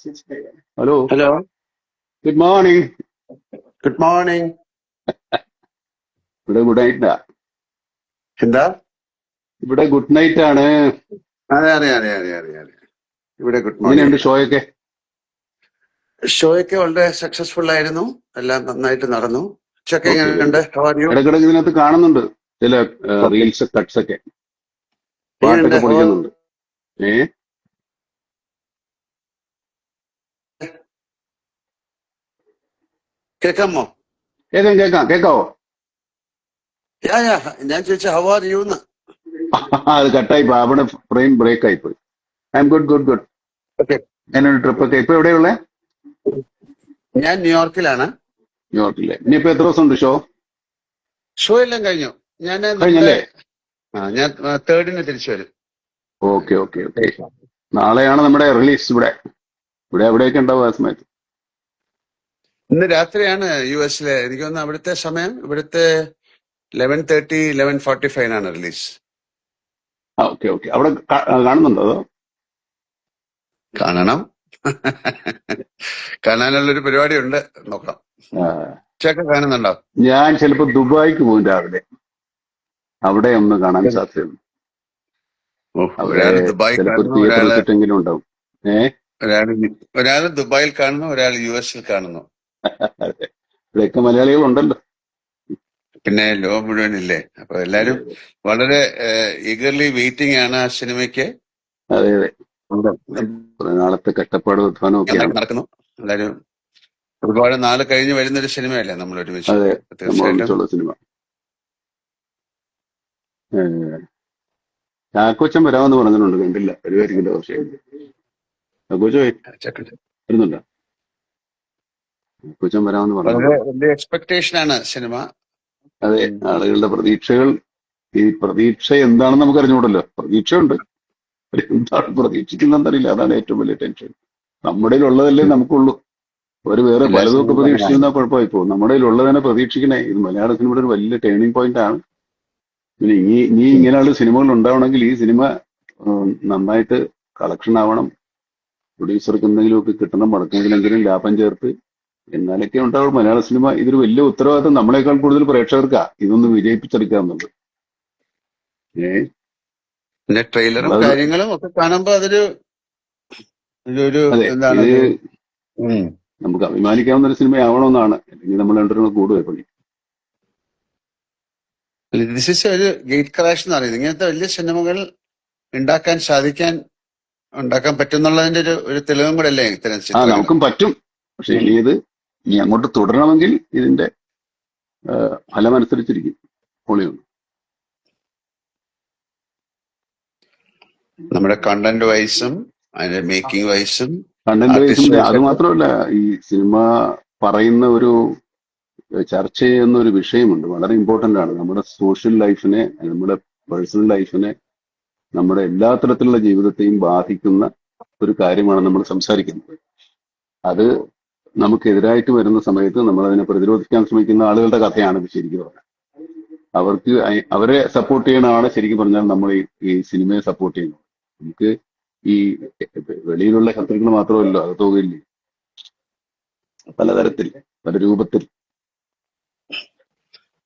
Hello, hello, good morning. Good morning. ഇവിടെ good നൈറ്റാ. എന്താ? ഇവിടെ ഗുഡ് നൈറ്റ് ആണ്. അതെ അതെ അതെ അതെ അതെ അതെ ഇവിടെ ഗുഡ് മോർണിംഗ് എങ്ങനെയുണ്ട് ആണ്. ഷോയൊക്കെ? ഷോയൊക്കെ വളരെ സക്സസ്ഫുൾ ആയിരുന്നു. എല്ലാം നന്നായിട്ട് നടന്നു. ഉച്ചക്ക് ഓക്കെ, വെരി എങ്ങനെയുണ്ട്? ഗുഡ്. How are you? ഇടക്കിടക്ക് ഇതിനകത്ത് കാണുന്നുണ്ട് ചില ഓക്കെ. റീൽസ്, കട്ട്സ് ഒക്കെ, എങ്ങനെയുണ്ട്? പാട്ടൊക്കെ പൊളിക്കുന്നുണ്ട്. ഏ കേൾക്കാമോ? കേൾക്കാം കേൾക്കാം, കേൾക്കാവോ? യാ യാ ഞാൻ ചോദിച്ച ഹൗ ആർ യു എന്ന്. അത് കട്ടായി പോയി, അവിടെ ഫ്രെയിം ബ്രേക്ക് ആയി പോയി. I M good good good. Okay. എങ്ങനെയുണ്ട് ട്രിപ്പ് ഒക്കെ? ഇപ്പൊ എവിടെയുള്ളേ? ഞാൻ ന്യൂയോർക്കിലാണ്. ന്യൂയോർക്കിലെ. ഇനിയിപ്പോ എത്ര ദിവസം ഉണ്ട് ഷോ? ഷോ എല്ലാം കഴിഞ്ഞു. ഞാൻ നമ്മുടെ കഴിഞ്ഞല്ലേ? ഞാൻ 3rd തിരിച്ചു വരും. Okay okay okay. നാളെയാണ് നമ്മുടെ റിലീസ്. ഇവിടെ എവിടെയൊക്കെ ഉണ്ടാവും ആ സമയത്ത്? ഇന്ന് രാത്രിയാണ് യു എസിലെ. എനിക്ക് തോന്നുന്നു അവിടുത്തെ സമയം ഇവിടുത്തെ 11:30 11:45 റിലീസ്. Okay okay. അവിടെ കാണുന്നുണ്ടോ അതോ? കാണണം. കാണാനുള്ളൊരു പരിപാടി ഉണ്ട്. നോക്കാം. ആ, ഉച്ചയൊക്കെ കാണുന്നുണ്ടോ? ഞാൻ ചിലപ്പോ ദുബായിക്ക് പോകും രാവിലെ. അവിടെ ഒന്ന് കാണാൻ സാധ്യതയുണ്ട്. അവിടെ ഒരാള് ദുബായ് ചിലപ്പോ ഒരു കാണുന്നു, തിയേറ്റർ വെച്ചിട്ടെങ്കിലും ഉണ്ടാവും. ഒരാള് ഒരാള് ദുബായിൽ കാണുന്നു, ഒരാൾ യു എസിൽ കാണുന്നു. അതെ. ഇവിടെയൊക്കെ മലയാളികളുണ്ടല്ലോ. പിന്നെ ലോകം മുഴുവൻ ഇല്ലേ? അപ്പൊ എല്ലാരും വളരെ ഈഗർലി വെയിറ്റിംഗ് ആണ് ആ സിനിമയ്ക്ക്. അതെ അതെ. കുറെ നാളത്തെ കഷ്ടപ്പാടും അധ്വാനവും ഒക്കെയാണ്. നടക്കുന്നു. എല്ലാരും ഒരുപാട് നാള് കഴിഞ്ഞ് വരുന്നൊരു സിനിമയല്ലേ നമ്മൾ ഒരുമിച്ച്. അതെ, നമ്മൾ തീർച്ചയായിട്ടും ഒന്നിച്ചുള്ള സിനിമ. ചാക്കോച്ചൻ വരാമെന്ന് പറഞ്ഞിട്ടുണ്ട്, കണ്ടില്ല. വരുമായിരിക്കില്ല. പക്ഷേ ചാക്കോച്ചോ വരുന്നുണ്ടോ? ചാക്കോച്ചൻ വരാമെന്ന് വളരെ പറഞ്ഞിട്ടുണ്ട്. വലിയ എക്സ്പെക്ടേഷൻ ആണ് സിനിമ. അതെ, ആളുകളുടെ പ്രതീക്ഷകൾ. ഈ പ്രതീക്ഷ എന്താണെന്ന് നമുക്ക് അറിഞ്ഞുകൂടല്ലോ. പ്രതീക്ഷയുണ്ട്, എന്താണ് പ്രതീക്ഷിക്കുന്നതെന്നറിയില്ല. അതാണ് ഏറ്റവും വലിയ ടെൻഷൻ. നമ്മുടെ ഉള്ളതല്ലേ നമുക്കുള്ളൂ. ഒരു വേറെ എല്ലാ പലതും ഒക്കെ സിനിമയും പ്രതീക്ഷിച്ചിരുന്നാൽ കുഴപ്പമായി പോകും. നമ്മുടെ ഉള്ളതിനെ പ്രതീക്ഷിക്കണേ. ഇത് മലയാള സിനിമയുടെ ഒരു വലിയ ടേണിംഗ് പോയിന്റ് ആണ്. പിന്നെ ഇനി ഇങ്ങനെയുള്ള സിനിമകൾ ഉണ്ടാവണമെങ്കിൽ ഈ സിനിമ നന്നായിട്ട് കളക്ഷൻ ആവണം. പ്രൊഡ്യൂസർക്ക് എന്തെങ്കിലുമൊക്കെ കിട്ടണം, മടക്കെങ്കിലെങ്കിലും ലാഭം ചേർത്ത്, എന്നാലൊക്കെ ഉണ്ടാവും മലയാള സിനിമ. ഇതൊരു വലിയ ഉത്തരവാദിത്തം നമ്മളെക്കാൾ കൂടുതൽ പ്രേക്ഷകർക്കാ ഇതൊന്ന് വിജയിപ്പിച്ചെടുക്കാന്നുള്ളത്. പിന്നെ ട്രെയിലറും നമ്മളത് കാര്യങ്ങളും ഒക്കെ കാണുമ്പോ അതൊരു ഒരു അതെ, എന്താണ് ഇത് ഒരു നമുക്ക് അഭിമാനിക്കാവുന്ന ഒരു സിനിമയാവണമെന്നാണ്. അല്ലെങ്കിൽ നമ്മൾ രണ്ടുപേരും കൂടുകയെ പണി. ദിസ് ഇസ് ഒരു ഗേറ്റ് ക്രാഷ് എന്ന് പറയുന്നത്. ഇങ്ങനത്തെ വലിയ സിനിമകൾ ഉണ്ടാക്കാൻ പറ്റുന്നുള്ളതിന്റെ ഒരു തെളിവും കൂടെ അല്ലേ ഇത്തരം ചിത്രങ്ങൾ. നമുക്കും പറ്റും. പക്ഷെ ഇനി അങ്ങോട്ട് തുടരണമെങ്കിൽ ഇതിന്റെ ഫലമനുസരിച്ചിരിക്കും. പൊളിയുണ്ട്. നമ്മുടെ കണ്ടന്റ് വൈസും അതിന്റെ മേക്കിംഗ് വൈസും കണ്ടന്റ് വൈസിന്റെ അത് ആർട്ടിസ്റ്റ്. മാത്രമല്ല, ഈ സിനിമ പറയുന്ന ഒരു ചർച്ച ചെയ്യുന്ന ഒരു വിഷയമുണ്ട്. വളരെ ഇമ്പോർട്ടന്റ് ആണ്. നമ്മുടെ സോഷ്യൽ ലൈഫിനെ, നമ്മുടെ പേഴ്സണൽ ലൈഫിനെ, നമ്മുടെ എല്ലാ തരത്തിലുള്ള ജീവിതത്തെയും ബാധിക്കുന്ന ഒരു കാര്യമാണ് നമ്മൾ സംസാരിക്കുന്നത്. അത് നമുക്കെതിരായിട്ട് വരുന്ന സമയത്ത് നമ്മൾ അതിനെ പ്രതിരോധിക്കാൻ ശ്രമിക്കുന്ന ആളുകളുടെ കഥയാണ് ഇത് ശരിക്കും പറഞ്ഞാൽ. അവരെ സപ്പോർട്ട് ചെയ്യണതാണ് ശരിക്കും പറഞ്ഞാൽ നമ്മൾ ഈ സിനിമയെ സപ്പോർട്ട് ചെയ്യുന്നത്. നമുക്ക് ഈ വെളിയിലുള്ള ശത്രുക്കൾ മാത്രമല്ലോ, അത് തോന്നില്ലേ, പലതരത്തിൽ, പല രൂപത്തിൽ.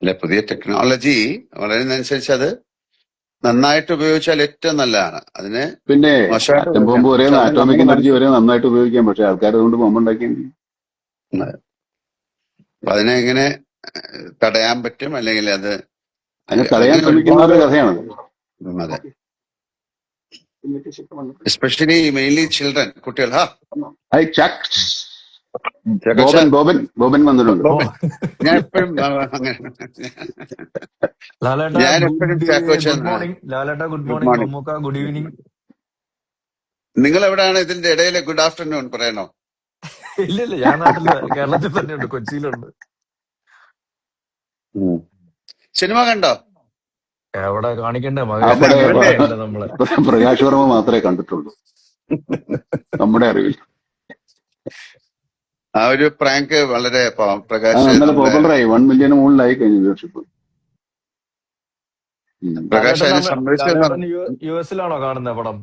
അല്ലെ, പുതിയ ടെക്നോളജി വളരുന്നതനുസരിച്ച് അത് നന്നായിട്ട് ഉപയോഗിച്ചാൽ ഏറ്റവും നല്ലതാണ്. അതിന് പിന്നെ മോശമായിട്ട് ആറ്റം ബോംബ് വരെ, ആറ്റോമിക് എനർജി വരെ നന്നായിട്ട് ഉപയോഗിക്കാം. പക്ഷെ ആൾക്കാർ അതുകൊണ്ട് ബോംബ് ഉണ്ടാക്കിയെങ്കിൽ അതിനെ എങ്ങനെ തടയാൻ പറ്റും, അല്ലെങ്കിൽ അത് അതിനെ തടയാൻ ശ്രമിക്കുന്നവരുടെ കഥയാണത്. അതെ, എസ്പെഷ്യലി മെയിൻലി ചിൽഡ്രൻ, കുട്ടികൾ. ബോബൻ വന്നിട്ടുണ്ട്. ഞാൻ എപ്പോഴും അങ്ങനെ ഞാൻ എപ്പോഴും ഗുഡ് മോർണിംഗ് ലാലേട്ട, good morning Mammookka, good evening. നിങ്ങൾ എവിടെയാണ് ഇതിന്റെ ഇടയിൽ ഗുഡ് ആഫ്റ്റർനൂൺ പറയണോ? ഇല്ല, ഞാൻ നാട്ടില് കേരളത്തിൽ തന്നെയുണ്ട്, കൊച്ചിയിലുണ്ട്. സിനിമ കണ്ടോ? എവിടെ കാണിക്കണ്ടേ? നമ്മളെ പ്രകാശ് വർമ്മ മാത്രമേ കണ്ടിട്ടുള്ളൂ നമ്മുടെ അറിവിൽ. ആ ഒരു പ്രാങ്ക് വളരെ പ്രകാശ് പോപ്പുലറായി. 1 മില്യൺ മുകളിലായി കഴിഞ്ഞ വ്യൂവർഷിപ്പ്. പ്രകാശ് അതിനെ യു എസിലാണോ കാണുന്ന പടം?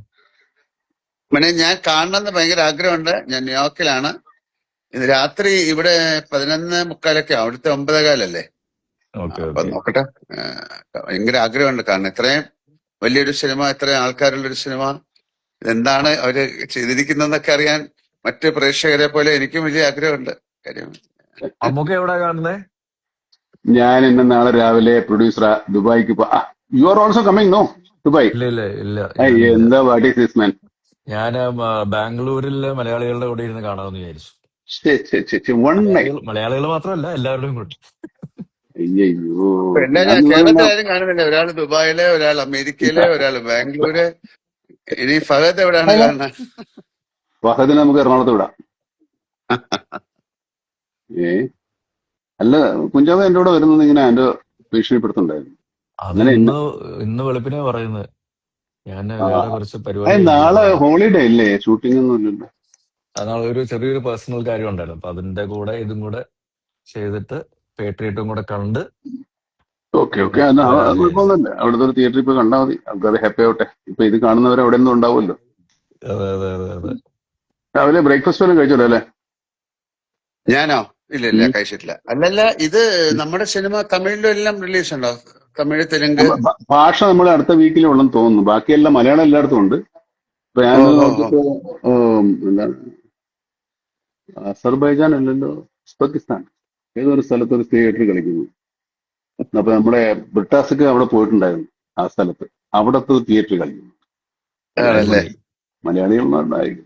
പിന്നെ ഞാൻ കാണണമെന്ന് ഭയങ്കര ആഗ്രഹമുണ്ട്. ഞാൻ ന്യൂയോർക്കിലാണ്. ഇത് രാത്രി ഇവിടെ 11:45 അവിടുത്തെ 9:15 ഓക്കെ അപ്പൊ ഓക്കെ. നോക്കട്ടെ. ഭയങ്കര ആഗ്രഹമുണ്ട് കാണാൻ. ഇത്രയും വലിയൊരു സിനിമ, ഇത്രയും ആൾക്കാരുള്ളൊരു സിനിമ, ഇതെന്താണ് അവര് ചെയ്തിരിക്കുന്നതെന്നൊക്കെ അറിയാൻ മറ്റ് പ്രേക്ഷകരെ പോലെ എനിക്കും വലിയ ആഗ്രഹമുണ്ട്. കാര്യം അമ്മൂക്ക എവിടാ കാണുന്നേ? ഞാൻ ഇന്ന് നാളെ രാവിലെ പ്രൊഡ്യൂസർ ദുബായിക്ക് you are also coming no Dubai? ഇല്ല ഇല്ല ഇല്ല, ഞാനില്ല. എന്താ വാട്ട് ഈസ് ദിസ് മാൻ? ഞാൻ ബാംഗ്ലൂരിലെ മലയാളികളുടെ കൂടെ ഇരുന്ന് കാണാമെന്ന് വിചാരിച്ചു. One night. മലയാളികൾ മാത്രമല്ല, എല്ലാവരുടെയും കൂടെ. അയ്യോ, പിന്നെ ഞാൻ കേരളത്തിൽ ആരും കാണുന്നില്ല. ഒരാൾ ദുബായില്, ഒരാൾ അമേരിക്കയില്, ഒരാൾ ബാംഗ്ലൂര്. ഇനി ഫഹദ് എവിടെയാണ് കാണുന്നത്? ഫഹദിനെ നമുക്ക് എറണാകുളത്ത് വിടാം. ഏ അല്ല, കുഞ്ചാവ് എന്റെ കൂടെ വരുന്നത് ഇങ്ങനെ എന്റെ ഭീഷണിപ്പെടുത്തുണ്ടായിരുന്നു. അത് അങ്ങനെ ഇന്ന് വെളുപ്പിനെ പറയുന്നത്. ഞാൻ ആ, വേറെ കുറച്ച് പരിപാടി നാളെ ഹോളിഡേ ഇല്ലേ? ഷൂട്ടിംഗ് ഒന്നും ഇല്ലല്ലോ. നാളെ ഒരു ചെറിയൊരു പേഴ്സണൽ കാര്യം ഉണ്ടായിരുന്നു. അപ്പൊ അതിന്റെ കൂടെ ഇതും കൂടെ ചെയ്തിട്ട് പേട്രിയറ്റും കൂടെ കണ്ട് ഓക്കെ ഓക്കെ, പിന്നെ വരാമെന്ന് വിചാരിച്ചു. കുഴപ്പമൊന്നുമില്ല. അവിടുത്തെ ഒരു തിയേറ്ററിൽ പോയി കണ്ടാൽ മതി, ആൾക്കാർ ഹാപ്പി ആവട്ടെ. ഇപ്പൊ ഇത് കാണുന്നവർ അവിടെ ഒന്നും ഉണ്ടാവുമല്ലോ. അതെ അതെ അതെ അതെ. രാവിലെ ബ്രേക്ക്ഫാസ്റ്റ് വല്ലതും കഴിച്ചോളൂ അല്ലേ? ഞാനോ? ഇല്ല, കഴിച്ചിട്ടില്ല. അല്ലല്ല, ഇത് നമ്മുടെ സിനിമ തമിഴിലും എല്ലാം റിലീസ് ഉണ്ടോ? തമിഴ്, തെലുങ്ക്? ഭാഷ നമ്മൾ അടുത്ത വീക്കിലേ ഉള്ളെന്ന് തോന്നുന്നു. ബാക്കിയെല്ലാം മലയാളം എല്ലായിടത്തും ഉണ്ട്. ഇപ്പൊ ഞാൻ ഓഹോ. നോക്കിയപ്പോ എന്താണ്, അസർബൈജാൻ അല്ലല്ലോ, ഉസ്ബെക്കിസ്ഥാൻ ഏതൊരു സ്ഥലത്ത് ഒരു തിയേറ്റർ കളിക്കുന്നു. അപ്പൊ നമ്മുടെ ബ്രിട്ടാസൊക്കെ അവിടെ പോയിട്ടുണ്ടായിരുന്നു. ആ സ്ഥലത്ത് അവിടത്തെ തിയേറ്റർ കളിക്കുന്നു. ആണല്ലേ? മലയാളികളുണ്ടായിരിക്കും.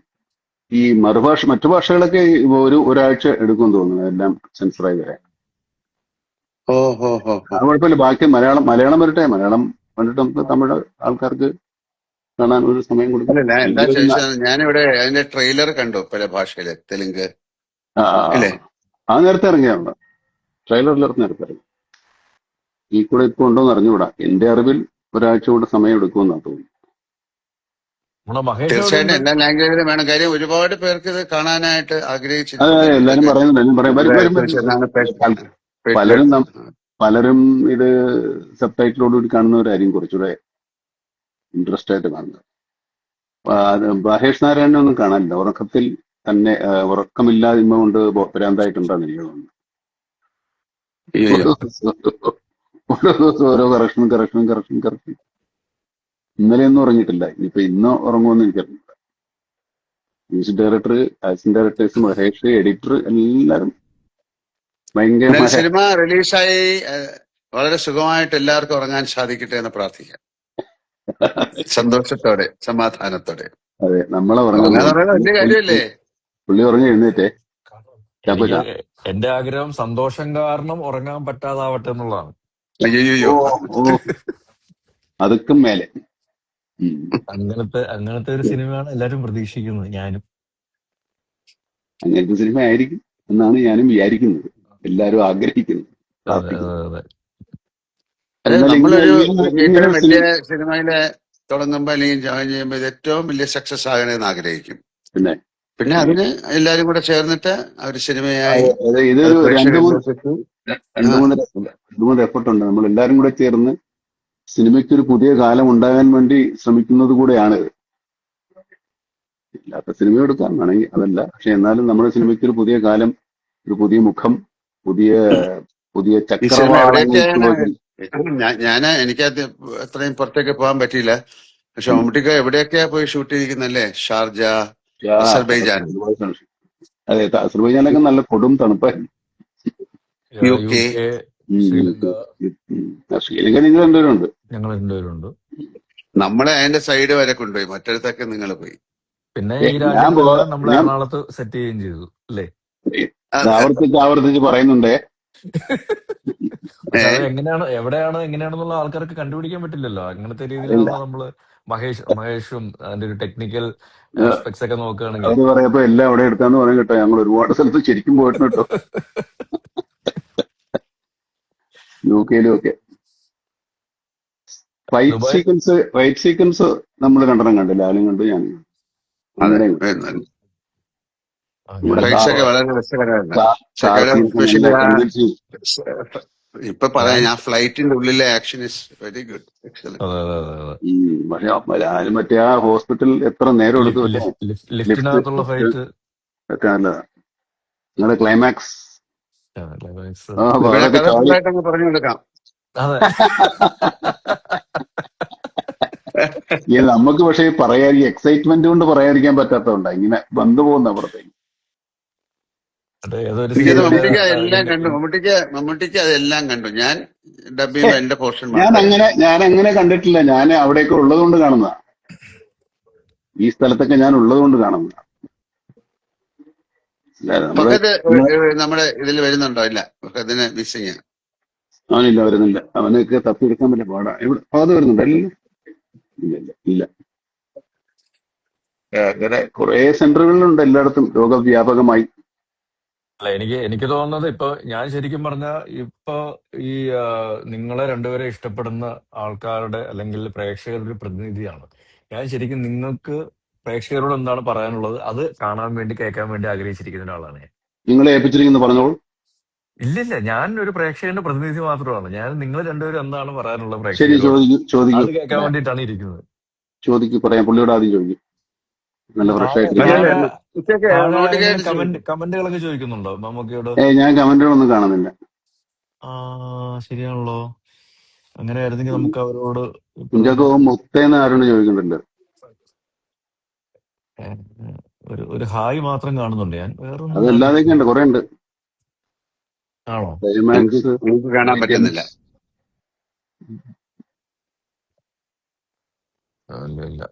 ഈ മറ്റു ഭാഷകളൊക്കെ ഒരാഴ്ച എടുക്കും തോന്നുന്നു എല്ലാം സെൻസറായി വരാൻ. ഓഹോ. അത് കുഴപ്പമില്ല. ബാക്കി മലയാളം വരട്ടെ. മലയാളം കണ്ടിട്ട് നമുക്ക് തമിഴ് ആൾക്കാർക്ക് കാണാൻ ഒരു സമയം കൊടുക്കും. അല്ല, ഞാൻ എന്താ അല്ലെങ്കിൽ ചോദിച്ചത്, ഞാനിവിടെ അതിന്റെ ട്രെയിലർ കണ്ടു പല ഭാഷയില്. തെലുങ്ക് ഇല്ലേ? നേരത്തെ ഇറങ്ങിയാണ്. ട്രെയിലറിലിറങ്ങി നേരത്തെ ഇറങ്ങി. ഈ കൂടെ ഇപ്പൊ ഉണ്ടോന്ന് അറിഞ്ഞുകൂടാ. എന്റെ അറിവിൽ ഒരാഴ്ച കൂടെ സമയം എടുക്കുമെന്നാണ് തോന്നുന്നു. നമ്മുടെ മഹേഷ് എവിടെ തീർച്ചയായിട്ടും ഉണ്ട്? എല്ലാ ലാംഗ്വേജിലും വേണം. കാര്യം ഒരുപാട് പേർക്ക് ഇത് കാണാനായിട്ട് അതെ ആഗ്രഹിച്ചിരിക്കുകയാണ്. എല്ലാരും ഇതൊക്കെ പറയുന്നുണ്ട്. എല്ലാം പറയാം. വരും പലരും പലരും ഇത് സബ്ടൈറ്റിലോടുകൂടി കാണുന്നവരായിരിക്കും കുറച്ചുകൂടെ ഇൻട്രസ്റ്റ് ആയിട്ട് കാണുന്നത്. മഹേഷ് നാരായണനെ ഒന്നും കാണാനില്ല. ഉറക്കത്തിൽ തന്നെ ഉറക്കമില്ലായ്മ കൊണ്ട് ഭ്രാന്തായിട്ടുണ്ടെന്ന് എനിക്ക് തോന്നുന്നു. ഓരോ ദിവസം ഓരോ കറക്ഷൻ. ഇന്നലെയൊന്നും ഉറങ്ങിയിട്ടില്ല. ഇനിയിപ്പോ ഇന്ന് ഉറങ്ങുമെന്ന് എനിക്കറിയില്ല. Music director, assistant directors, Mahesh, editor എല്ലാരും ഭയങ്കരമായ സിനിമ റിലീസായി വളരെ സുഖമായിട്ട് എല്ലാവർക്കും ഉറങ്ങാൻ സാധിക്കട്ടെ എന്ന് പ്രാർത്ഥിക്കാം. സന്തോഷത്തോടെ, സമാധാനത്തോടെ. അതെ, നമ്മളെ ഉറങ്ങാൻ ഉറങ്ങാന്ന് പറയുന്നത് വലിയ കാര്യമല്ലേ? പുള്ളി ഉറങ്ങി എഴുന്നേറ്റേ. എനിക്ക് എന്റെ ആഗ്രഹം സന്തോഷം കാരണം ഉറങ്ങാൻ പറ്റാതാവട്ടെ എന്നുള്ളതാണ്. അയ്യോ. അതുക്കും മേലെ അങ്ങനത്തെ ഒരു സിനിമയാണ് എല്ലാരും പ്രതീക്ഷിക്കുന്നത്. ഞാനും അങ്ങനത്തെ സിനിമ ആയിരിക്കും എന്നാണ് ഞാനും വിചാരിക്കുന്നത്, എല്ലാരും ആഗ്രഹിക്കുന്നത്. അതെ അതെ അതെ. നമ്മളൊരു ഇത്തരം വലിയ സിനിമയില് തുടങ്ങുമ്പോ അല്ലെങ്കിൽ ജോയിൻ ചെയ്യുമ്പോ ഇത് ഏറ്റവും വലിയ സക്സസ് ആകണമെന്ന് ആഗ്രഹിക്കും. പിന്നെ അതിന് എല്ലാരും കൂടെ ചേർന്നിട്ട് ഒരു സിനിമയായി ഇതൊരു രണ്ടു മൂന്ന് എഫർട്ട് ഉണ്ട്. നമ്മൾ എല്ലാരും കൂടെ ചേർന്ന് സിനിമയ്ക്ക് ഒരു പുതിയ കാലം ഉണ്ടാകാൻ വേണ്ടി ശ്രമിക്കുന്നത് കൂടെയാണ് ഇത്. ഇല്ലാത്ത സിനിമ എടുക്കാം വേണമെങ്കിൽ, അതല്ല. പക്ഷെ എന്നാലും നമ്മുടെ സിനിമയ്ക്ക് ഒരു പുതിയ കാലം, ഒരു പുതിയ മുഖം, പുതിയ ചക്രവാളങ്ങൾ. എനിക്ക് അത്രയും പുറത്തേക്ക് പോകാൻ പറ്റിയില്ല. പക്ഷെ മമ്മൂട്ടിക്ക് എവിടെയൊക്കെയാ പോയി ഷൂട്ട് ചെയ്തിരിക്കുന്നല്ലേ? Sharjah, Azerbaijan. അതെ, അസർബൈജാനൊക്കെ നല്ല കൊടും തണുപ്പായിരുന്നു. UK, ശ്രീലങ്ക നിങ്ങൾ രണ്ടുപേരുണ്ട്. ഞങ്ങൾ രണ്ടുപേരുണ്ട്. നമ്മളെ അതിന്റെ സൈഡ് വരെ കൊണ്ടുപോയി, മറ്റടുത്തൊക്കെ നിങ്ങൾ പോയി. പിന്നെ ഈ രാജ്യങ്ങളെല്ലാം നമ്മൾ എറണാകുളത്ത് സെറ്റ് ചെയ്യുകയും ചെയ്തു അല്ലേ? ആവർത്തിച്ച് പറയുന്നുണ്ടേ. എങ്ങനെയാണെന്നുള്ള ആൾക്കാർക്ക് കണ്ടുപിടിക്കാൻ പറ്റില്ലല്ലോ. അങ്ങനത്തെ രീതിയിലാണ് നമ്മള് മഹേഷും അതിന്റെ ഒരു ടെക്നിക്കൽ ആസ്പെക്ട്സ് ഒക്കെ നോക്കുകയാണെങ്കിൽ. അത് പറയപ്പോ എല്ലാം അവിടെ എടുക്കാന്ന് പറയാൻ കേട്ടോ. ഞങ്ങൾ ഒരുപാട് സ്ഥലത്ത് ശരിക്കും പോയിട്ടുണ്ട് കേട്ടോ, UK-ലും ഒക്കെ. ഫൈറ്റ് സീക്വൻസ് നമ്മൾ രണ്ടെണ്ണം കണ്ടില്ല. ആരും കണ്ടു, ഞാൻ ഇപ്പൊ പറയാം, ഞാൻ ഞാൻ ഫ്ലൈറ്റിന്റെ ഉള്ളിലെ action is very good, excellent. അതെ അതെ അതെ അതെ പക്ഷെ മറ്റേ ആ ഹോസ്പിറ്റൽ എത്ര നേരം എടുത്തു വെച്ചാൽ ലിഫ്റ്റ് ലിഫ്റ്റിനകത്തുള്ള ഫൈറ്റ് ഒക്കെ നല്ലതാ. നിങ്ങളുടെ ക്ലൈമാക്സ് ക്ലൈമാക്സ് പിന്നെ അതൊക്കെ കഥ ചാടി ഫുള്ളായിട്ട് അങ്ങ് പറഞ്ഞു കൊടുക്കാം. അതെ നമുക്ക് പക്ഷേ പറയാൻ ഈ എക്സൈറ്റ്മെന്റ് കൊണ്ട് പറയാതിരിക്കാൻ പറ്റാത്തതുകൊണ്ടാ ഇങ്ങനെ വന്നു പോകുന്ന അപ്പുറത്തേക്ക്. മറ്റേ ഏതൊരു എനിക്കത് സീനില് മമ്മൂട്ടിക്ക് എല്ലാം കണ്ടു, മമ്മൂട്ടിക്ക് അതെല്ലാം കണ്ടു. ഞാൻ ഡബ് ചെയ്യുമ്പോ എന്റെ പോർഷൻ മാത്രമേ. ഞാൻ അങ്ങനെ കണ്ടിട്ടില്ല. ഞാൻ അവിടെയൊക്കെ ഉള്ളത് കൊണ്ട് കാണുന്ന, ഈ സ്ഥലത്തൊക്കെ ഞാൻ ഉള്ളത് കൊണ്ട് കാണുന്ന. നമ്മള് ഫഹദ് നമ്മുടെ ഇതിൽ വരുന്നുണ്ടോ? ഇല്ല, ഫഹദിനെ മിസ്സിങ്. അവനില്ല, വരുന്നില്ല. അവനൊക്കെ തപ്പിയെടുക്കാൻ പറ്റില്ല, പാടാ. എവിടെ അത് വരുന്നുണ്ട്? ഇല്ല ഇല്ല ഇല്ല ഇല്ല. അങ്ങനെ കുറെ സെന്ററുകളിലുണ്ട് എല്ലായിടത്തും രോഗവ്യാപകമായി. അല്ല, എനിക്ക് തോന്നുന്നത് ഇപ്പൊ ഞാൻ ശരിക്കും പറഞ്ഞ ഇപ്പൊ ഈ നിങ്ങളെ രണ്ടുപേരെ ഇഷ്ടപ്പെടുന്ന ആൾക്കാരുടെ അല്ലെങ്കിൽ പ്രേക്ഷകരുടെ ഒരു പ്രതിനിധിയാണ് ഞാൻ. ശരിക്കും നിങ്ങൾക്ക് പ്രേക്ഷകരോട് എന്താണ് പറയാനുള്ളത് അത് കാണാൻ വേണ്ടി കേൾക്കാൻ വേണ്ടി ആഗ്രഹിച്ചിരിക്കുന്ന ഒരാളാണ് ഞാൻ. നിങ്ങളെ ഏൽപ്പിച്ചിരിക്കുന്നു, പറഞ്ഞോളൂ. ഇല്ലില്ല, ഞാൻ ഒരു പ്രേക്ഷകന്റെ പ്രതിനിധി മാത്രമാണ്. ഞാൻ നിങ്ങൾ രണ്ടുപേരും എന്താണ് പറയാനുള്ളത് ശരി, പ്രേക്ഷകരോട് ചോദിക്കൂ. അത് കേൾക്കാൻ വേണ്ടിയിട്ടാണ് ഇരിക്കുന്നത്. ചോദിക്കൂ, പറയാം. പുള്ളിയോട് ആദ്യം ചോദിക്കും. നല്ല ഫ്രഷ് താഴെ ആയിട്ടിരിക്കും. താഴെ ഉച്ചയ്ക്ക് താഴെ മമ്മൂട്ടിക്ക് ആരെങ്കിലും കമന്റുകളൊക്കെ ചോദിക്കുന്നുണ്ടോ മമ്മൂക്കയോട്? ഞാൻ കമന്റുകളൊന്നും കാണുന്നില്ല. ആ, ശരിയാണല്ലോ. അങ്ങനെയായിരുന്നെങ്കിൽ നമുക്ക് അവരോട് ഈ കുഞ്ചാക്കോ പറഞ്ഞ മുത്തേന്ന് ആരോട് ചോദിക്കുന്നുണ്ട്. ഏഹ്, ഒരു ഹായ് മാത്രം കാണുന്നുണ്ട് ഞാൻ, വേറൊന്നും അതല്ലാതെയൊക്കെ കാണുന്നില്ല. ഉണ്ട്, കുറെ ഉണ്ട്. ആണോ? ക്ലൈമാക്സ്, എനിക്ക് കാണാൻ പറ്റുന്നില്ല. ഇല്ല ഇല്ല,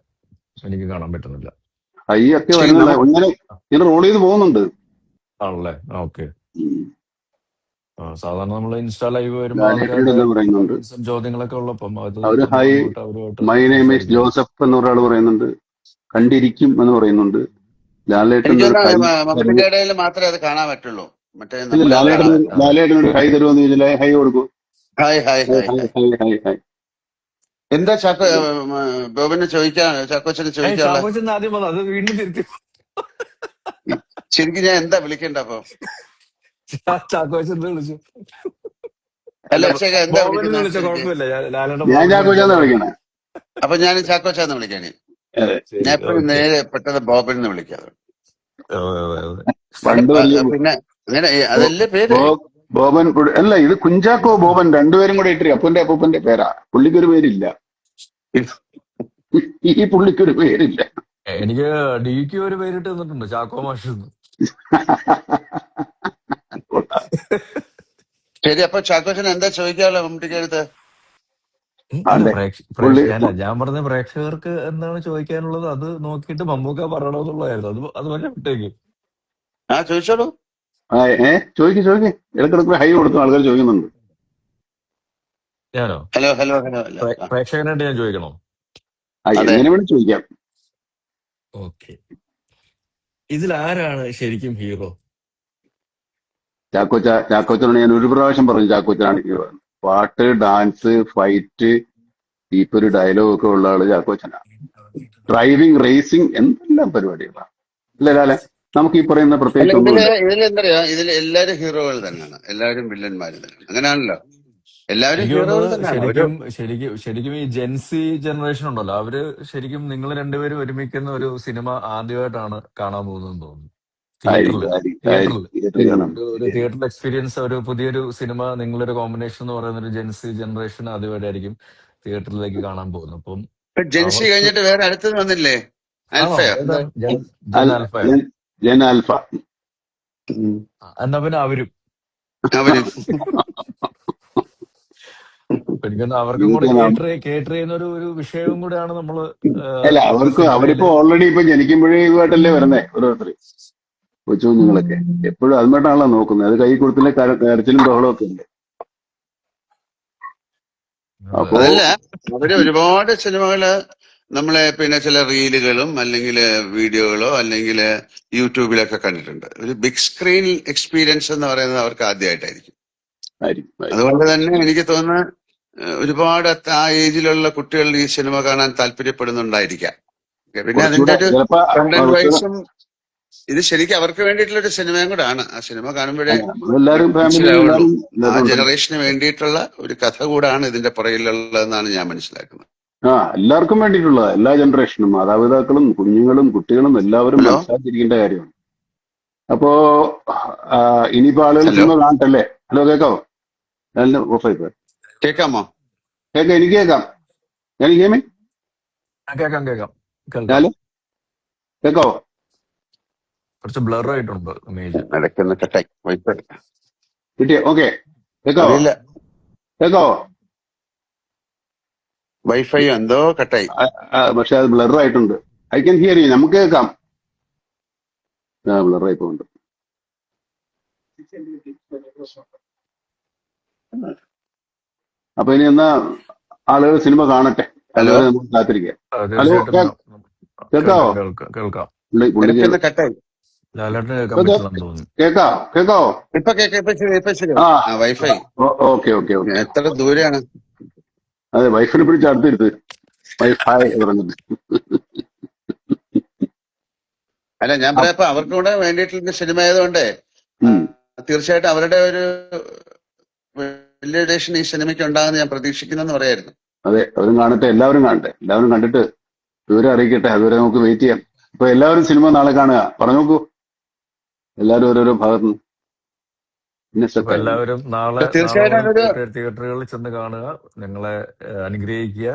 എനിക്ക് കാണാൻ പറ്റുന്നില്ല. ഹൈ ഒക്കെ ശരി, വരുന്നില്ല. ഇങ്ങനെ റോൾ ചെയ്ത് പോകുന്നുണ്ട്. ആണല്ലേ? ഓക്കെ. ഉം. സാധാരണ നമ്മൾ ഇൻസ്റ്റാ ലൈവ് വരുമ്പോൾ ലാലേട്ടനോട് ആൾക്കാരുടെ എന്താ പറയുന്നുണ്ട്? കമന്റ്സും ചോദ്യങ്ങളൊക്കെ ഉള്ളപ്പം അത് അവര് നമ്മൾ ഹൈ, അങ്ങോട്ട് അവരുമായിട്ട് മൈ നെയിം ഈസ് സംസാരിക്കുന്നു. ജോസഫ് എന്ന് ഒരാൾ പറയുന്നുണ്ട്. കണ്ടിരിക്കും എന്ന് പറയുന്നുണ്ട്. ലാലേട്ടൻ എനിക്ക് ഒരു ഹൈ തരുമോ? മമ്മൂട്ടിയുടെ ഇടയിൽ മാത്രമേ അത് കാണാൻ പറ്റുള്ളൂ. മറ്റേ ഇല്ല, നമ്മുടെ ഒരാള് ലാലേട്ടനൊരു ഹൈ തരുമോ എന്ന് ചോദിച്ചാൽ ഹൈ കൊടുക്കൂ. Hi hi high hi high hi. High high high. എന്താ ബോബിന് ചാക്കോച്ചന് ചോദിക്കാനുള്ള? ചാക്കോച്ചൻ ആദ്യം വന്നു, അത് വീണ്ടും തിരുത്തി. ശരിക്കും ഞാൻ എന്താ വിളിക്കണ്ട അപ്പൊ? ചാക്കോച്ചൻ വിളിച്ചു, അല്ല, അല്ല അക്ഷയ എന്താ ബോബനെ വിളിക്കുന്നത് വിളിച്ച ശരിക്കും? കുഴപ്പമില്ല. ലാലേട്ടൻ ഞാൻ ബോബനെ ചാക്കോച്ചാന്ന് വിളിച്ചാലും വിളിക്കണേ. അപ്പൊ ഞാൻ ചാക്കോച്ചാന്ന് വിളിക്കാനേ. അതെ. ശരി, ഞാൻ എപ്പോഴും ഓക്കെ. നേരെ പെട്ടെന്ന് ബോബിനെ വിളിക്കാറ്. പണ്ട് വലിയ പിന്നെ അങ്ങനെ അതല്ലേ പേര്. ബോബൻ അല്ല, ഇത് കുഞ്ചാക്കോ ബോബൻ രണ്ടുപേരും കൂടെ ഇട്ടിരി അപ്പന്റെ അപ്പൂപ്പന്റെ പേരാ. പുള്ളിക്കൊരു പേരില്ല. ഈ പുള്ളിക്കൊരു പേരില്ല. എനിക്ക് ഡിക്ക് ഒരു പേരിട്ട് തന്നിട്ടുണ്ട്, ചാക്കോ മാഷ് എന്ന്. ശരി, അപ്പൊ ചാക്കോച്ചന് എന്താ ചോദിക്കാനുള്ള മമ്മൂട്ടിക്ക് അടുത്ത്? അല്ല, അതെ, പുള്ളി അല്ല, ഞാൻ പറഞ്ഞ പ്രേക്ഷകർക്ക് എന്താണ് ചോദിക്കാനുള്ളത് അത് നോക്കിയിട്ട് മമ്മൂക്ക പറയണമെന്നുള്ളതായിരുന്നു. അത് പറഞ്ഞ വിട്ടേക്ക്. ചോദിച്ചോളൂ. ചോദിക്ക്. ഇടക്കിടക്ക് ഹൈ കൊടുത്തു ആൾക്കാർ ചോദിക്കുന്നുണ്ട്. ഞാനോ? Hello hello hello hello. പ്രേക്ഷകനായിട്ട് ഞാൻ ചോദിക്കണോ? എങ്ങനെ വേണം ചോദിക്കാം. ഓക്കെ. ഇതിലാരാണ് ശരിക്കും ഹീറോ? ചാക്കോച്ചനോട് ഞാൻ ഒരു പ്രാവശ്യം പറഞ്ഞു ചാക്കോച്ചനാണ് ഹീറോ. പാട്ട്, ഡാൻസ്, ഫൈറ്റ്, ഇപ്പൊ ഒരു ഡയലോഗ് ഒക്കെ ഉള്ള ആള് ചാക്കോച്ചനാണ്. ഡ്രൈവിംഗ്, റേസിംഗ്, എന്തെല്ലാം പരിപാടികളാണ്. അല്ല ലാലെ, നമുക്ക് ഈ പറയുന്ന പ്രത്യേകിച്ച് ഒന്നുമില്ല. ഇതിലെന്തറിയോ, ഇതിൽ എല്ലാവരും ഹീറോകൾ തന്നെയാണ്, എല്ലാവരും വില്ലന്മാര് തന്നെയാണ്. അങ്ങനെയാണല്ലോ, എല്ലാവരും എനിക്ക് ഹീറോകൾ തോന്നുന്നത് തന്നെയാണ്. ശരിക്കും ഈ ജെൻസി ജനറേഷൻ ഉണ്ടല്ലോ, അവര് ശരിക്കും നിങ്ങൾ രണ്ടുപേരും ഒരുമിക്കുന്ന ഒരു സിനിമ ആദ്യമായിട്ടാണ് കാണാൻ പോകുന്നതെന്ന് തോന്നുന്നു. തിയേറ്ററിൽ ഒരു തിയേറ്ററിൽ എക്സ്പീരിയൻസ്, ഒരു പുതിയൊരു സിനിമ, നിങ്ങളൊരു കോമ്പിനേഷൻ എന്ന് പറയുന്ന ഒരു ജെൻസി ജനറേഷൻ ആദ്യമായിട്ടായിരിക്കും തിയേറ്ററിലേക്ക് കാണാൻ പോകുന്നത്. അപ്പം ജെൻസി കഴിഞ്ഞിട്ട് വേറെ അടുത്തത് വന്നില്ലേ? ആണോ? ആൽഫയോ? ഏതാ? ജൻ ആൽഫയോ? ജൻ ആൽഫ. എന്നാ പിന്നെ അവരും അവരും എനിക്കൊന്ന് അവർക്കും കൂടെ കേട്ടർ ചെയ്യുന്ന ഒരു വിഷയവും കൂടെയാണ് നമ്മള്. അല്ല, അവരിപ്പോ ഓൾറെഡി ഇപ്പൊ ജനിക്കുമ്പോഴേ ഇതുമായിട്ടല്ലേ വരുന്നേ ഓരോരുത്തർ, കൊച്ചു കുഞ്ഞുങ്ങളൊക്കെ. എപ്പോഴും അതുമായിട്ടാണല്ലോ നോക്കുന്നത്. അത് കൈ കൊടുത്തില്ലേ കരച്ചിലും ബഹളമൊക്കെ ഉണ്ട്. അപ്പോ അതല്ല, അവര് ഒരുപാട് സിനിമകള് നമ്മളെ പിന്നെ ചില റീലുകളും അല്ലെങ്കിൽ വീഡിയോകളോ അല്ലെങ്കിൽ യൂട്യൂബിലൊക്കെ കണ്ടിട്ടുണ്ട്. ഒരു ബിഗ് സ്ക്രീൻ എക്സ്പീരിയൻസ് എന്ന് പറയുന്നത് അവർക്ക് ആദ്യമായിട്ടായിരിക്കും. അതുകൊണ്ട് തന്നെ എനിക്ക് തോന്നുന്നു ഒരുപാട് ആ ഏജിലുള്ള കുട്ടികൾ ഈ സിനിമ കാണാൻ താല്പര്യപ്പെടുന്നുണ്ടായിരിക്കാം. പിന്നെ അതിന്റെ ഒരു കണ്ടന്റ് വൈസും ഇത് ശരിക്കും അവർക്ക് വേണ്ടിയിട്ടുള്ള ഒരു സിനിമയും കൂടെ ആണ്. ആ സിനിമ കാണുമ്പോഴേ നമ്മളെല്ലാരും ഫാമിലി മനസ്സിലാവുള്ളൂ. എല്ലാരും ആ എല്ലാരും ഉണ്ട്. ജനറേഷന് വേണ്ടിയിട്ടുള്ള ഒരു കഥ കൂടാണ് ഇതിന്റെ പുറകിലുള്ളതെന്നാണ് ഞാൻ മനസ്സിലാക്കുന്നത്. എല്ലാവർക്കും വേണ്ടിയിട്ടുള്ള എല്ലാ ജനറേഷനും മാതാപിതാക്കളും കുഞ്ഞുങ്ങളും കുട്ടികളും എല്ലാവരും ഹലോ മനസ്സിലാക്കിയിരിക്കേണ്ട കാര്യമാണ്. അപ്പോ ഇനിയിപ്പോ ആളുകൾ ഹലോ സിനിമ കാണട്ടല്ലേ? ഹലോ, കേക്കാവോ? ഓഫായി പോയി. കേൾക്കാമോ? കേക്കാം, എനിക്ക് കേക്കാം. ഞാൻ കേമേ കേൾക്കാം കേൾക്കാം കേൾക്കാം. ഞാല് കേക്കാവോ? കുറച്ച് ബ്ലർ ആയിട്ടുണ്ട് ഇമേജ്. ഇടയ്ക്കൊന്ന് കട്ടായി വൈഫൈ കിട്ടിയോ? ഓക്കെ, കേക്കാവോ? അറിയില്ല, കേക്കാവോ? വൈഫൈ എന്തോ കട്ടായി. പക്ഷെ അത് ബ്ലർ ആയിട്ടുണ്ട്. I can hear you. നമുക്ക് കേൾക്കാം. ബ്ലർ ആയി പോകുന്നുണ്ട്. അപ്പൊ ഇനി എന്നാ ആളുകൾ സിനിമ കാണട്ടെ, ഹലോ അതുവരെ നമുക്ക് കാത്തിരിക്കാം. ഹലോ, തീർച്ചയായിട്ടും കേക്കാവോ? കേൾക്കാം. പുള്ളിക്ക് ഇടയ്ക്കൊന്ന് കട്ടായി. ലാലേട്ടന് കേൾക്കാൻ പറ്റില്ലെന്ന് തോന്നുന്നു. കേക്കാവോ? ഇപ്പൊ കേൾക്കാം, ഇപ്പൊ ശരി. ആ, ആ വൈഫൈ ഓക്കെ ഓക്കെ ഓക്കെ. എത്ര ദൂരെയാണ്? അതെ, വൈഫിനെ പിടിച്ച് അടുത്തിരുത്ത്. വൈഫൈ പറഞ്ഞിട്ട്. അല്ല, ഞാൻ പറയാം അവർക്ക് കൂടെ വേണ്ടിയിട്ടുള്ള സിനിമ ആയതുകൊണ്ട് ഉം. തീർച്ചയായിട്ടും അവരുടെ ഒരു വാലിഡേഷൻ ഈ സിനിമയ്ക്ക് ഉണ്ടാകുന്ന ഞാൻ പ്രതീക്ഷിക്കുന്നെന്ന് പറയായിരുന്നു. അതെ, അവരും കാണട്ടെ, എല്ലാവരും കാണട്ടെ, എല്ലാവരും കണ്ടിട്ട് വിവരം അറിയിക്കട്ടെ. അതുവരെ നമുക്ക് വെയിറ്റ് ചെയ്യാം. അപ്പൊ എല്ലാവരും സിനിമ നാളെ കാണുക. പറഞ്ഞു നോക്കൂ, എല്ലാവരും ഓരോരോ ഭാഗത്ത് നിന്ന്. പിന്നെ അപ്പൊ എല്ലാവരും നാളെ തീർച്ചയായിട്ടും അതൊരു തിയേറ്ററുകളിൽ ചെന്ന് കാണുക, ഞങ്ങളെ അനുഗ്രഹിക്കുക,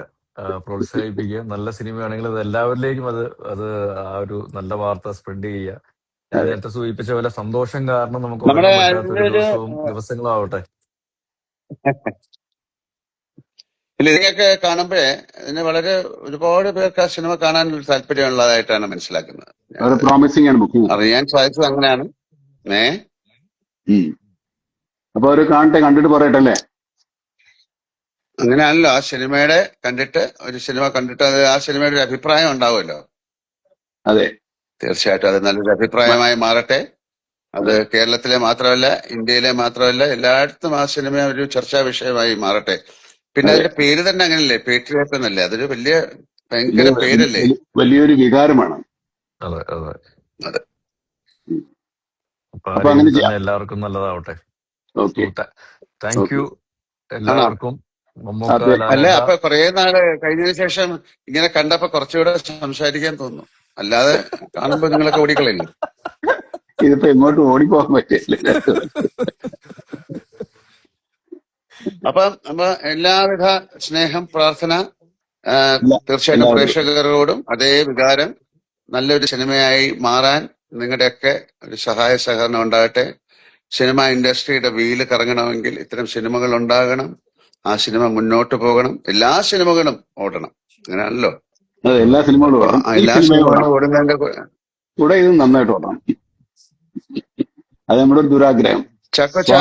പ്രോത്സാഹിപ്പിക്കുക. നല്ല സിനിമയാണെങ്കിൽ അത് എല്ലാവരിലേക്കും അത് അത് ആ ഒരു നല്ല വാർത്ത സ്പ്രെഡ് ചെയ്യുക. ഞാൻ നേരത്തെ സൂചിപ്പിച്ച പോലെ സന്തോഷം കാരണം നമുക്ക് നമ്മുടെ ഉറങ്ങാൻ പറ്റാത്ത അതിന്റെ ഒരു ഒരു ദിവസങ്ങളും ആവട്ടെ. ഇല്ല, ഇതിനൊക്കെ കാണുമ്പോഴേ ഇതിന് വളരെ ഒരുപാട് പേർക്ക് ആ സിനിമ കാണാൻ ഒരു താല്പര്യമുള്ളതായിട്ടാണ് മനസ്സിലാക്കുന്നത്. വളരെ പ്രോമിസിംഗ് ആണ് ബുക്കിംഗ്. അറിയാൻ സാധിച്ചത് അങ്ങനെയാണ്. അപ്പൊ അവര് കാണട്ടെ, കണ്ടിട്ട് പറയട്ടെ അല്ലേ? അങ്ങനെയാണല്ലോ ആ സിനിമയുടെ കണ്ടിട്ട്, ഒരു സിനിമ കണ്ടിട്ട് അത് ആ സിനിമയുടെ ഒരു അഭിപ്രായം ഉണ്ടാവുമല്ലോ. അതെ, തീർച്ചയായിട്ടും അത് നല്ലൊരു അഭിപ്രായമായി മാറട്ടെ. അത് കേരളത്തിലെ മാത്രമല്ല, ഇന്ത്യയിലെ മാത്രമല്ല, എല്ലായിടത്തും ആ സിനിമ ഒരു ചർച്ചാ വിഷയമായി മാറട്ടെ. പിന്നെ അതെ. അതിന്റെ പേര് തന്നെ അങ്ങനല്ലേ, പേട്രിയോട്ട് എന്നല്ലേ? അതൊരു വലിയ ഭയങ്കര പേരല്ലേ? വലിയൊരു വികാരമാണ്. അതെ അതെ. അതെ. ഉം. അപ്പൊ അപ്പൊ അങ്ങനെ തന്നെ ചെയ്യാം. എല്ലാവർക്കും നല്ലതാവട്ടെ. ഓക്കെ, താങ്ക് യു എല്ലാവർക്കും. മമ്മൂക്ക, അതെ. അല്ല, ലാലേട്ട, അപ്പൊ കുറെ നാള് കഴിഞ്ഞതിന് ശേഷം ഇങ്ങനെ കണ്ടപ്പോ കുറച്ചുകൂടെ സംസാരിക്കാൻ തോന്നുന്നു. അല്ലാതെ കാണുമ്പോ നിങ്ങളൊക്കെ ഓടിക്കളയില്ലേ? ഇതിപ്പോ എങ്ങോട്ട് ഓടിപ്പോകാൻ പറ്റില്ല. അപ്പൊ എല്ലാവിധ സ്നേഹം, പ്രാർത്ഥന തീർച്ചയായിട്ടും എല്ലാവരും പ്രേക്ഷകരോടും അതേ വികാരം നല്ലൊരു സിനിമയായി മാറാൻ നിങ്ങളുടെയൊക്കെ ഒരു സഹായ സഹകരണം ഉണ്ടാകട്ടെ. സിനിമ ഇൻഡസ്ട്രിയുടെ വീല് കറങ്ങണമെങ്കിൽ ഇത്തരം സിനിമകൾ ഉണ്ടാകണം. ആ സിനിമ മുന്നോട്ട് പോകണം. എല്ലാ സിനിമകളും ഓടണം. അങ്ങനെയാണല്ലോ. അതെ, എല്ലാ സിനിമകളും അപ്പൊ ഓടണം. ഈ എല്ലാ സിനിമയും സിനിമകളും ഓടണം. ഓടുന്നതിന്റെ കൂടെ ഇത് നന്നായിട്ട് ഓടണം. അത് നമ്മുടെ ഒരു ദുരാഗ്രഹം. ചാക്കോച്ച,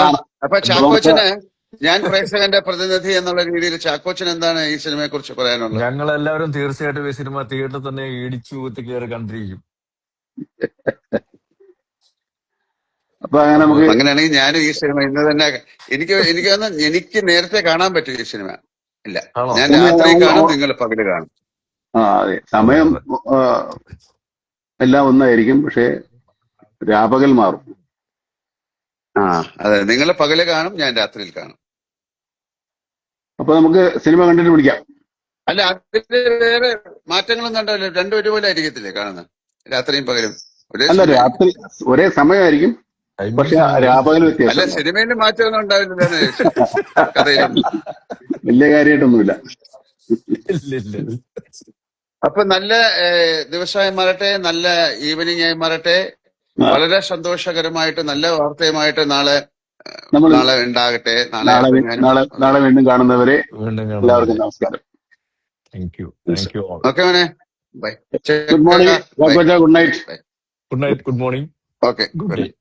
അപ്പൊ ചാക്കോച്ചന് ഞാൻ പ്രേക്ഷകന്റെ പ്രതിനിധി എന്നുള്ള രീതിയിൽ ചാക്കോച്ചൻ എന്താണ് ഈ സിനിമയെ കുറിച്ച് പറയാനുള്ളത്? ഞങ്ങൾ എല്ലാവരും തീർച്ചയായിട്ടും ഈ സിനിമ തിയേറ്ററിൽ തന്നെ ഇടിച്ചു ഊത്തി കയറി കണ്ടിരിക്കും. അപ്പൊ അങ്ങനെ നമുക്ക് അങ്ങനെയാണെങ്കിൽ ഞാനും ഈ സിനിമ ഇന്ന് തന്നെ എനിക്ക് നേരത്തെ കാണാൻ പറ്റും ഈ സിനിമ. ഇല്ല, ഞാൻ രാത്രി കാണും, നിങ്ങൾ പകല് കാണും. അതെ, സമയം എല്ലാം ഒന്നായിരിക്കും, പക്ഷെ രാപകൽ മാറും. അതെ, നിങ്ങൾ പകല് കാണും, ഞാൻ രാത്രിയിൽ കാണും. അപ്പൊ നമുക്ക് സിനിമ കണ്ടിട്ട് പിടിക്കാം. അല്ല, അതിന് വേറെ മാറ്റങ്ങളൊന്നും ഉണ്ടാവില്ല. രണ്ടും ഒരുപോലെ ആയിരിക്കത്തില്ലേ കാണുന്നത്? രാത്രിയും പകലും അല്ല, രാത്രി ഒരേ സമയമായിരിക്കും, പക്ഷെ രാപകൽ അല്ല, വ്യത്യാസം. സിനിമയിൽ മാറ്റമൊന്നും ഉണ്ടാവില്ല, കഥയിലൊന്നും. വലിയ കാര്യമായിട്ടൊന്നുമില്ല. അപ്പൊ നല്ല ദിവസമായി മാറട്ടെ, നല്ല ഈവനിങ് ആയി മാറട്ടെ. വളരെ സന്തോഷകരമായിട്ട് നല്ല വാർത്തയുമായിട്ട് നാളെ ഉണ്ടാകട്ടെ. നാളെ വീണ്ടും കാണുന്നവരെ എല്ലാവർക്കും നമസ്കാരം. ഓക്കെ മോനെ, bye. Good morning. Good night. Good night, good morning. Okay, good night.